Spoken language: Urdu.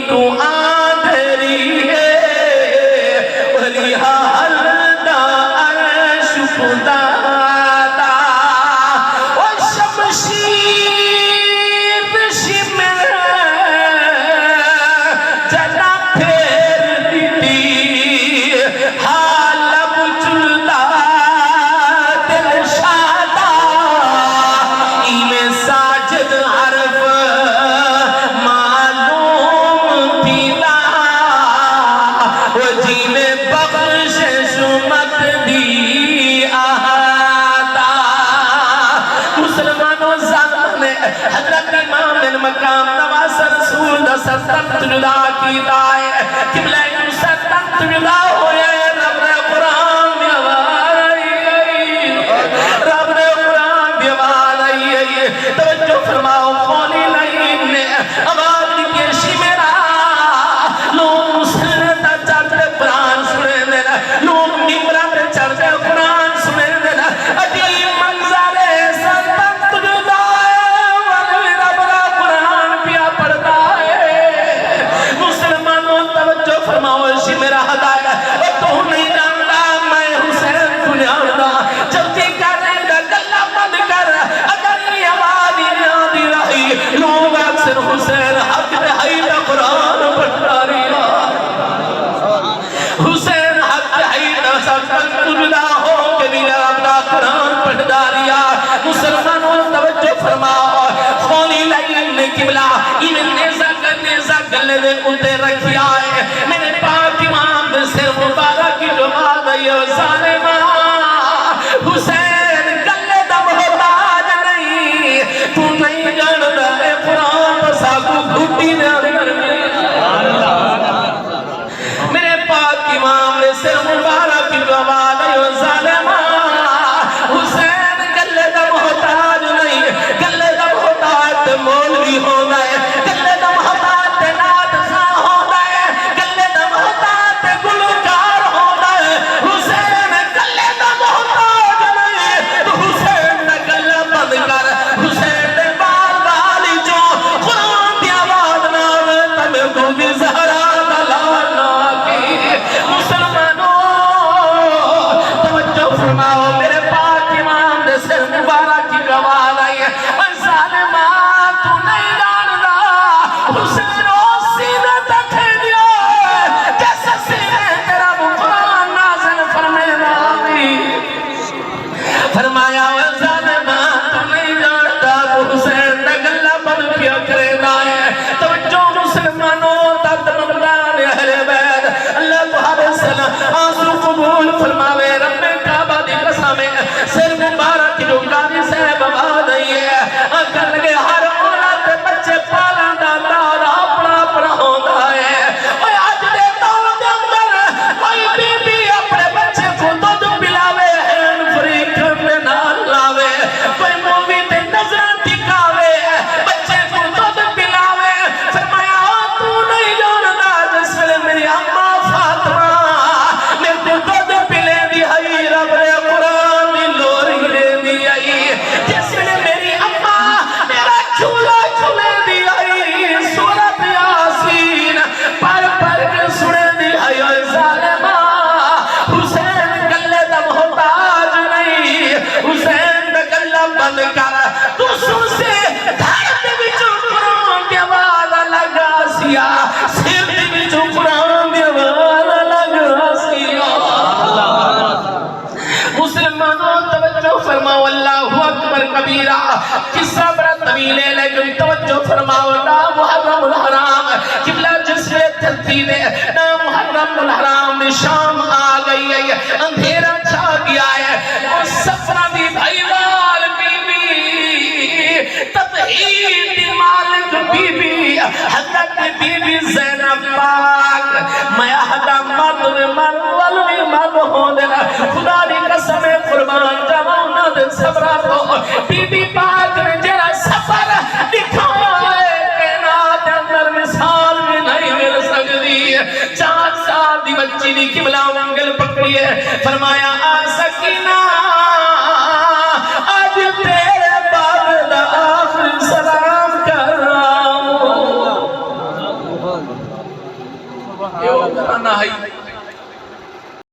تو آدھری ہے ولیہا حلدہ عرش خدا دا و شمشیر شمر جنا پھر دیتی حالب چلتا دل شادا ایمِ ساجد حرف معلوم تھیلا و جین بخش شمت دی آہاتا مسلمانوں ظالم نے حضرت امام بن مقام نواز رسول دا سرطنت جدا کی دائے قبلہ سرطنت جدا ہوئے رب نے قرآن رب نے قرآن بیوال آئی توجہ فرماؤ خولی لائن نے آواز کیشی میرا لوگ مسلمہ چڑھتے قرآن سنے دینا لوگ ممبرہ پہ چڑھتے قرآن سنے دینا عجیب منظر سلطنت جدا ولی رب نے قرآن پیا پڑھتا ہے مسلمانوں توجہ فرماؤ اسی میرا ہدایہ تو نہیں جانتا میں حسین کو جانتا جلدی کرنے دا گلہ بند کر اگر یہ آواز یادی رہی لوگ اکثر حسین حق رہی دا قرآن پڑھتا رہا حسین حق رہی دا سلطنت جدا ہو کے بھی اپنا قرآن پڑھتا رہا مسلمانوں توجہ فرماؤ خولی لائن نے قبلہ ایمن نیزہ گلے دے اندے رکھی آئے میرے پاک امام دے سر مبارک کی جو بات ہے ظالمہ حسین گلے دا محتاج نہیں تو نہیں جان رہے قرآن ساکو گھٹی نے اندر میرے پاک امام دے سر مبارک کی جو بات ہے ظالمہ حسین گلے دا محتاج نہیں گلے دا محتاج مولوی ہونا ہے گلے دا محتاج نات خواہ ہونا ہے گلے دا محتاج گلوکار ہونا ہے حسین گلے دا محتاج نہیں تو حسین نے گلہ بند کر حسین نے بال بالی جو قرآن دی آواز نام تمہیں کو بھی زہرا دلانا کی مسلمانوں توجہ فرماؤ میرے پاک امام دے سر مبارک کی گوال آئی ہے اے ظالمہ تو نہیں جاننا حسین او سینے تک ہے دیا جیسے سینے تیرا قرآن نازل فرمینا بھی فرمایا اے ظالمہ تو نہیں جانتا حسین نے گلہ بند کیا کرنا ہے توجہ مسلمانوں تحت مقدار اہل بیت اللہ تحابِ سلام آنسو قبول فرماوے رب کعبہ دی قسمیں سر مبارک جو قاضی صاحب آباد آئی ہے کر لگے ہر اولاد بچے پالا دادا اپنا اپنا ہوتا ہے اور آج دے دور دے اندر کوئی بی بی اپنے بچے کو دودھ پلاوے ہین فری کرنے نہ لاوے کوئی مووی تے نظر ٹکاوے بچے کو دودھ پلاوے فرمایا تو نہیں جانتا جس میں میری اماں فاطمہ میرے کو دودھ پلے دی ہائی رب نے قرآن دی لوری لے دی آئی جس میں میری اماں میرا چولہ چلے دی آئی سورت یاسین پر کے سنے دی آئی اے ظالمہ حسین گلے دا محتاج نہیں حسین دا گلہ بند کر تو سن سے دھار دے بچوں قرآن دی آواز لگا سیا سر دے بچوں قرآن دی آواز لگا سیا مسلمانوں توجہ فرماؤ اللہ اکبر کبیرہ قصہ بڑا طویل ہے لیکن توجہ فرماؤ نا محرم الحرام قبلہ جس میں ترتیب ہے نا محرم الحرام شام آ گئی ہے اندھیرا چھا گیا ہے اور سفرہ بھی بھائی وال بی بی تطہیر دی مالک بی بی حضرت بی بی زینب پاک میں احدہ مدر والوی مد ہونے خدا دی قسم قربان جوانا دے سفرہ تو بی بی پاک نے جرا سفر دکھایا ہے کائنات اندر مثال میں نہیں مل سکتی 4 سال دی بچی دی قبلہ انگل پکڑی ہے فرمایا آ سکینہ آج تیرے باب دا آخر سلام کر رہا ہوں ترانہ ہے